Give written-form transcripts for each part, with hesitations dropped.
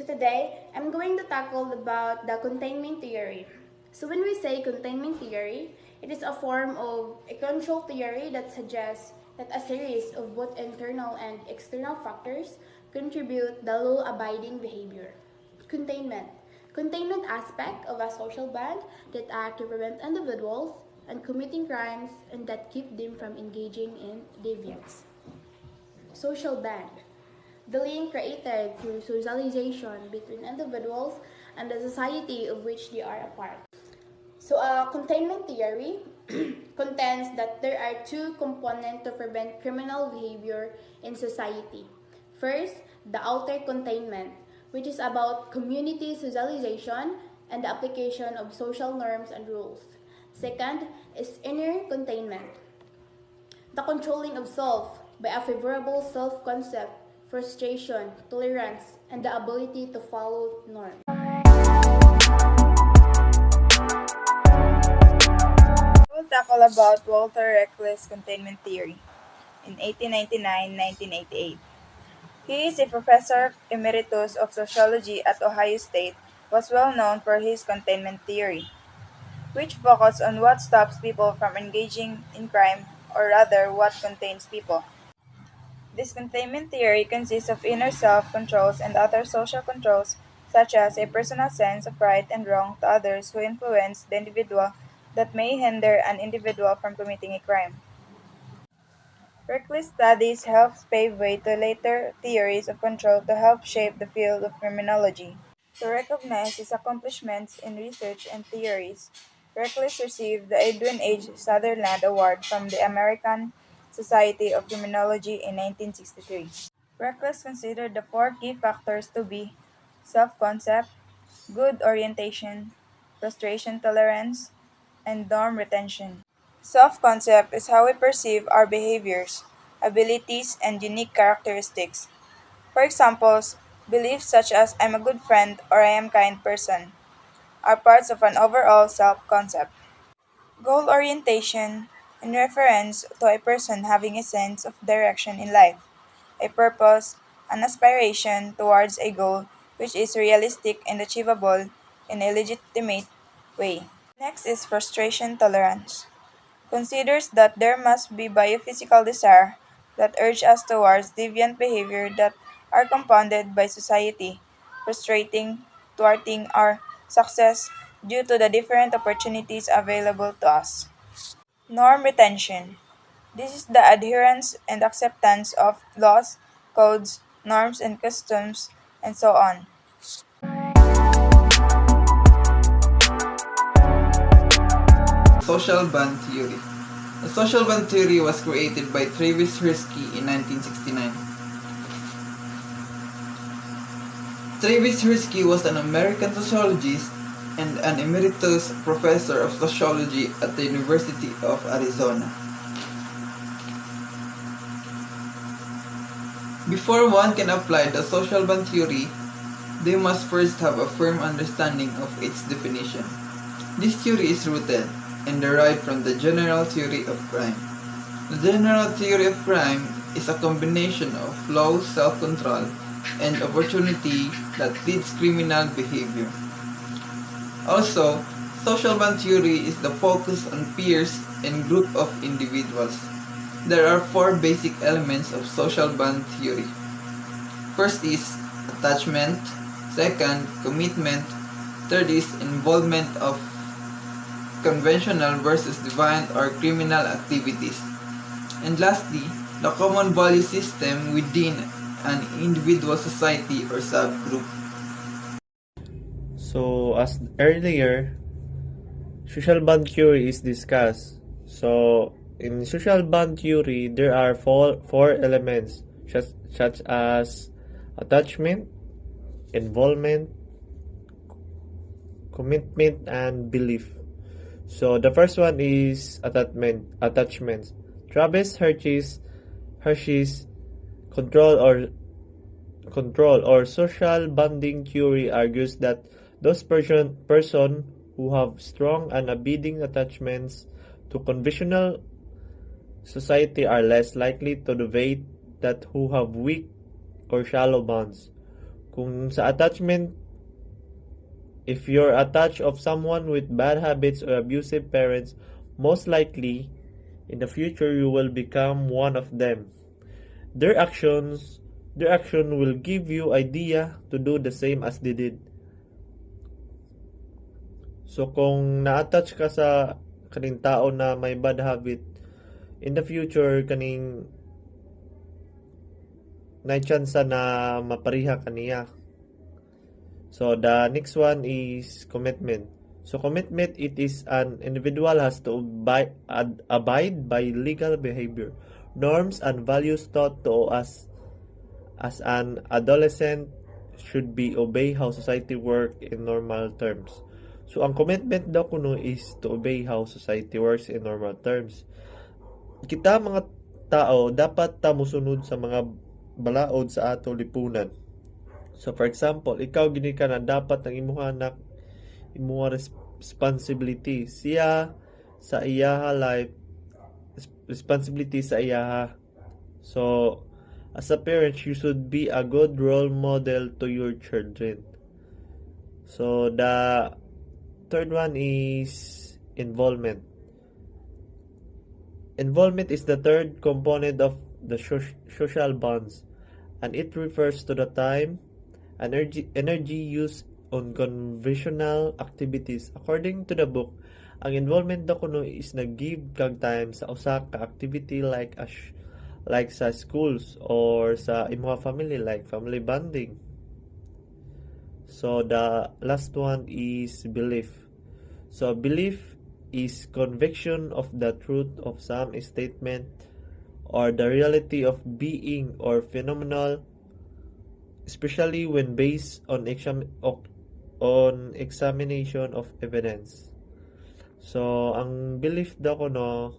So today, I'm going to tackle about the containment theory. So when we say containment theory, it is a form of a control theory that suggests that a series of both internal and external factors contribute the law-abiding behavior. Containment. Containment aspect of a social band that act to prevent individuals and committing crimes and that keep them from engaging in deviance. Social band. The link created through socialization between individuals and the society of which they are a part. So, containment theory contends that there are two components to prevent criminal behavior in society. First, the outer containment, which is about community socialization and the application of social norms and rules. Second is inner containment, the controlling of self by a favorable self-concept, frustration, tolerance, and the ability to follow norms. We'll tackle about Walter Reckless containment theory in 1899-1988. He is a professor emeritus of sociology at Ohio State, was well known for his containment theory, which focused on what stops people from engaging in crime, or rather, what contains people. This containment theory consists of inner self controls and outer social controls, such as a personal sense of right and wrong to others who influence the individual that may hinder an individual from committing a crime. Reckless studies helped pave way to later theories of control to help shape the field of criminology. To recognize his accomplishments in research and theories, Reckless received the Edwin H. Sutherland Award from the American Society of Criminology in 1963. Reckless considered the four key factors to be self concept, good orientation, frustration tolerance, and norm retention. Self concept is how we perceive our behaviors, abilities, and unique characteristics. For examples, beliefs such as I'm a good friend or I am a kind person are parts of an overall self concept. Goal orientation, in reference to a person having a sense of direction in life, a purpose, an aspiration towards a goal which is realistic and achievable in a legitimate way. Next is frustration tolerance. Considers that there must be biophysical desire that urge us towards deviant behavior that are compounded by society, frustrating, thwarting our success due to the different opportunities available to us. Norm retention. This is the adherence and acceptance of laws, codes, norms, and customs, and so on. Social band theory. The social band theory was created by Travis Hirsky in 1969. Travis Hirsky was an American sociologist and an emeritus professor of sociology at the University of Arizona. Before one can apply the social band theory, they must first have a firm understanding of its definition. This theory is rooted and derived from the general theory of crime. The general theory of crime is a combination of law, self-control, and opportunity that leads criminal behavior. Also, social band theory is the focus on peers and group of individuals. There are four basic elements of social band theory. First is attachment, second, commitment, third is involvement of conventional versus deviant or criminal activities. And lastly, the common value system within an individual society or subgroup. So, as earlier, social bond theory is discussed. So, in social bond theory, there are four elements such as attachment, involvement, commitment, and belief. So the first one is attachments. Travis Hershey's control or social bonding theory argues that those person who have strong and abiding attachments to conventional society are less likely to deviate than who have weak or shallow bonds, Kung sa attachment, if you're attached of someone with bad habits or abusive parents, most likely in the future you will become one of them. Their action will give you idea to do the same as they did. So kung na-attach ka sa kaning tao na may bad habit, in the future kaning na chance na mapariha kaniya. So the next one is commitment. So commitment, it is an individual has to abide by legal behavior, norms and values taught to us as an adolescent should be obey how society work in normal terms. So ang commitment daw kuno is to obey how society works in normal terms. Kita mga tao dapat ta mosunod sa mga balaod sa ato lipunan. So for example, ikaw gini ka na dapat ang imuha anak imuha responsibility siya sa iyaha life, responsibility sa iyaha. So as a parent, you should be a good role model to your children. So the third one is involvement. Involvement is the third component of the social bonds, and it refers to the time, energy used on conventional activities. According to the book, ang involvement daw kuno is nag-give kag time sa usa ka activity like sa schools or sa imong family, like family bonding. So the last one is belief. So belief is conviction of the truth of some statement or the reality of being or phenomenal, especially when based on examination of evidence. So ang belief daw kuno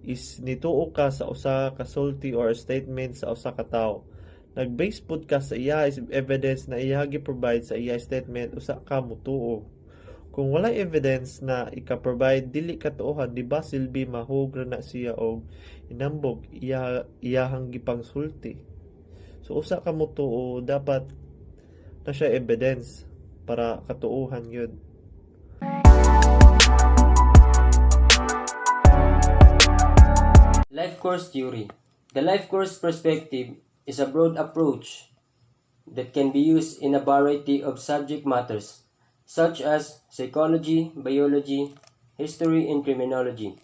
is nituo ka sa usa ka sulti or statement sa usa ka tawo. Nag-base pud ka sa iya evidence na iya gi-provide sa iya statement, usa ka mutuo. Kung wala evidence na ika-provide, dili katuohan, di ba silbi mahugra na siya og inambog iyahang gipang sulti. So usa ka mutuo, dapat na siya evidence para katuohan yun. Life course theory. The life course perspective is a broad approach that can be used in a variety of subject matters, such as psychology, biology, history, and criminology.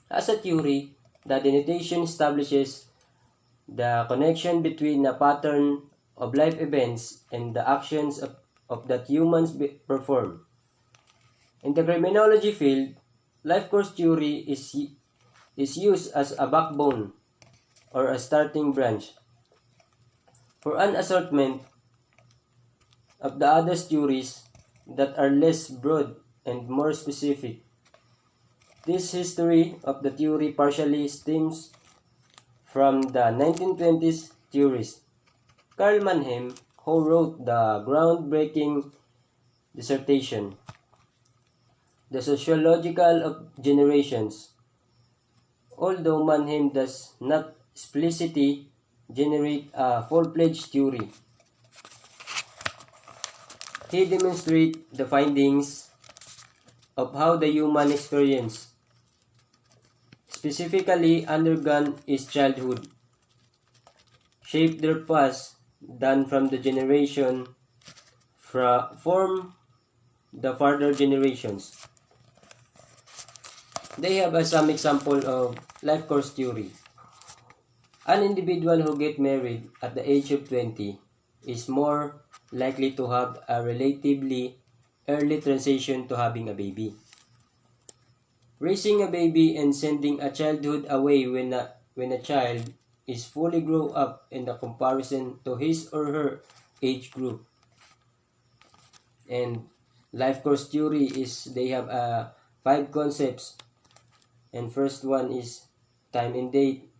As a theory, the denotation establishes the connection between a pattern of life events and the actions of that humans perform. In the criminology field, life course theory is used as a backbone or a starting branch for an assortment of the other theories that are less broad and more specific. This history of the theory partially stems from the 1920s theorist Carl Mannheim, who wrote the groundbreaking dissertation, The Sociological of Generations. Although Mannheim does not explicitly generate a full-fledged theory, he demonstrates the findings of how the human experience, specifically undergone its childhood, shape their past done from the generation form the further generations. They have some example of life course theory. An individual who gets married at the age of 20 is more likely to have a relatively early transition to having a baby. Raising a baby and sending a childhood away when a child is fully grown up in the comparison to his or her age group. And life course theory is, they have 5 concepts. And first one is time and date.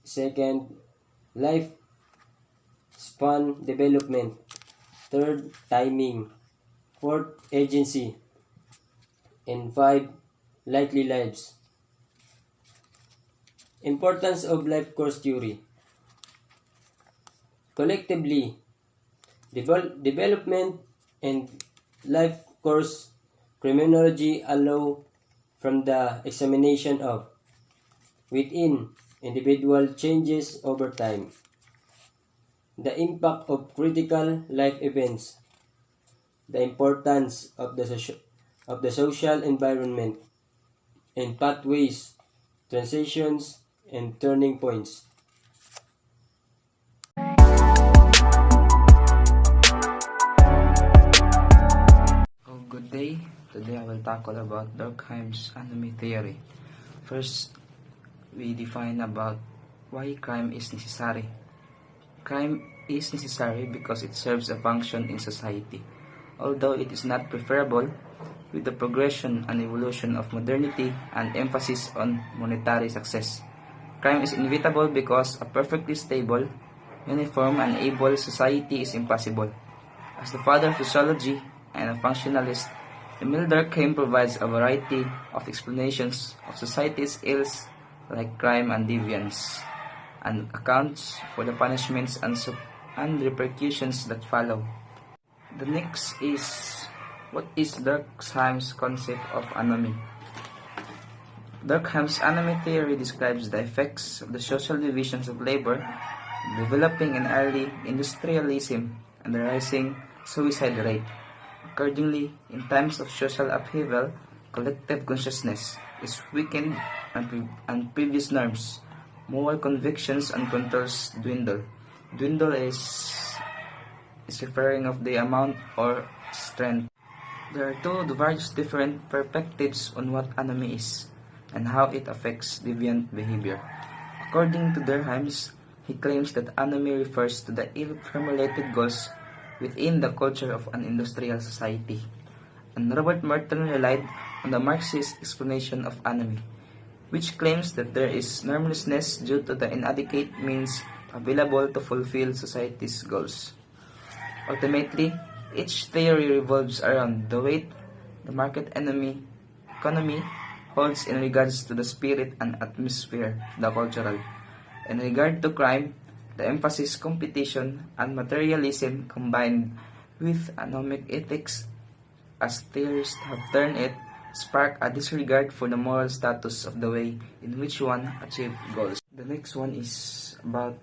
Second, life span development. Third, timing. Fourth, agency. And 5, likely lives. Importance of life course theory. Collectively, Development and life course criminology allow from the examination of within individual changes over time, the impact of critical life events, the importance of the social environment, and pathways, transitions, and turning points. Oh, good day. Today I will tackle about Durkheim's enemy theory. First, we define about why crime is necessary. Crime is necessary because it serves a function in society. Although it is not preferable, with the progression and evolution of modernity and emphasis on monetary success, crime is inevitable because a perfectly stable, uniform, and able society is impossible. As the father of sociology and a functionalist, Emile Durkheim provides a variety of explanations of society's ills like crime and deviance, and accounts for the punishments and repercussions that follow. The next is, what is Durkheim's concept of anomy? Durkheim's anomy theory describes the effects of the social divisions of labor developing in early industrialism and the rising suicide rate. Accordingly, in times of social upheaval, collective consciousness is weakened and previous norms, moral convictions and controls dwindle. Dwindle is referring of the amount or strength. There are two various different perspectives on what anomy is and how it affects deviant behavior. According to Durkheim's, he claims that anomy refers to the ill-formulated goals within the culture of an industrial society. And Robert Merton relied on the Marxist explanation of anomy, which claims that there is normlessness due to the inadequate means available to fulfill society's goals. Ultimately, each theory revolves around the weight the market economy holds in regards to the spirit and atmosphere, the cultural. In regard to crime, the emphasis competition and materialism combined with anomic ethics, as theorists have termed it, spark a disregard for the moral status of the way in which one achieves goals. The next one is about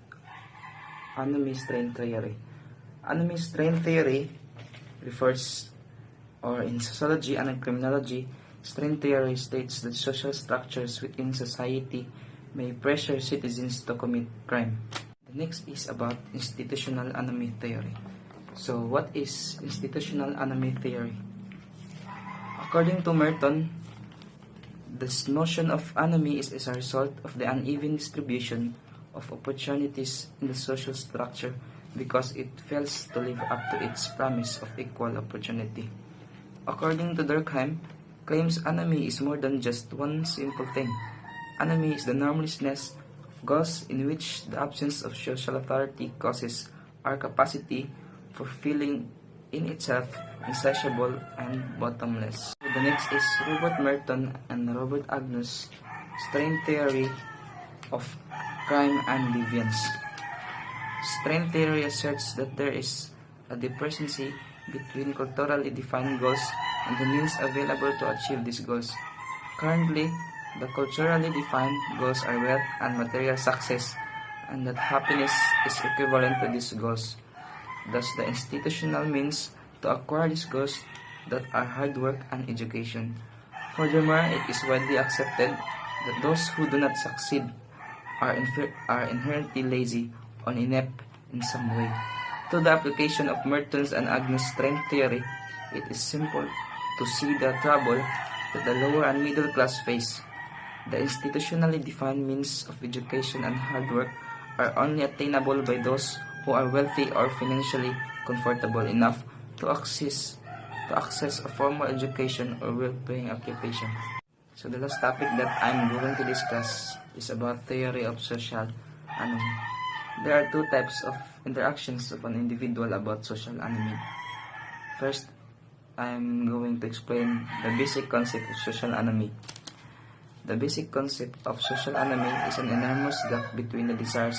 anomy strain theory. Anomy strain theory refers, or in sociology and in criminology, strain theory states that social structures within society may pressure citizens to commit crime. The next is about institutional anomy theory. So, what is institutional anomy theory? According to Merton, this notion of anomy is as a result of the uneven distribution of opportunities in the social structure because it fails to live up to its promise of equal opportunity. According to Durkheim, claims anomy is more than just one simple thing. Anomy is the normlessness of goals in which the absence of social authority causes our capacity for feeling in itself insatiable and bottomless. The next is Robert Merton and Robert Agnus' strain theory of crime and deviance. Strain theory asserts that there is a discrepancy between culturally defined goals and the means available to achieve these goals. Currently, the culturally defined goals are wealth and material success, and that happiness is equivalent to these goals. Thus, the institutional means to acquire these goals that are hard work and education. Furthermore, it is widely accepted that those who do not succeed are inherently lazy or inept in some way. To the application of Merton's and Agnus' strain theory, it is simple to see the trouble that the lower and middle class face. The institutionally defined means of education and hard work are only attainable by those who are wealthy or financially comfortable enough to access a formal education or well-paying occupation. So the last topic that I'm going to discuss is about theory of social anomy. There are two types of interactions of an individual about social anomy. First, I'm going to explain the basic concept of social anomy. The basic concept of social anomy is an enormous gap between the desires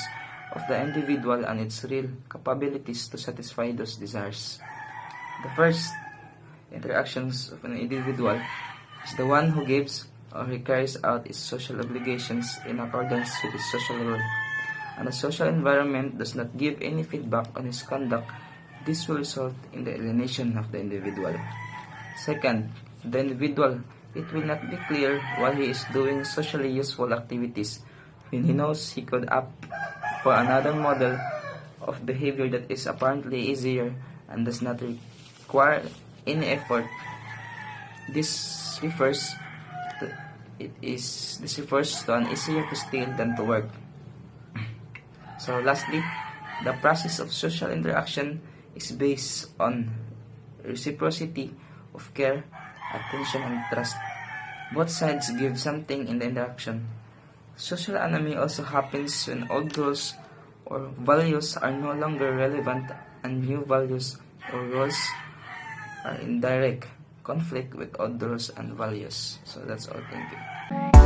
of the individual and its real capabilities to satisfy those desires. The first interactions of an individual is the one who gives or he carries out its social obligations in accordance with his social role. And a social environment does not give any feedback on his conduct, this will result in the alienation of the individual. Second, the individual, it will not be clear why he is doing socially useful activities when he knows he could opt for another model of behavior that is apparently easier and does not require any effort. This refers to an easier to steal than to work. So lastly, the process of social interaction is based on reciprocity of care, attention, and trust. Both sides give something in the interaction. Social anomie also happens when old rules or values are no longer relevant and new values or roles are in direct conflict with old rules and values. So that's all. Thank you.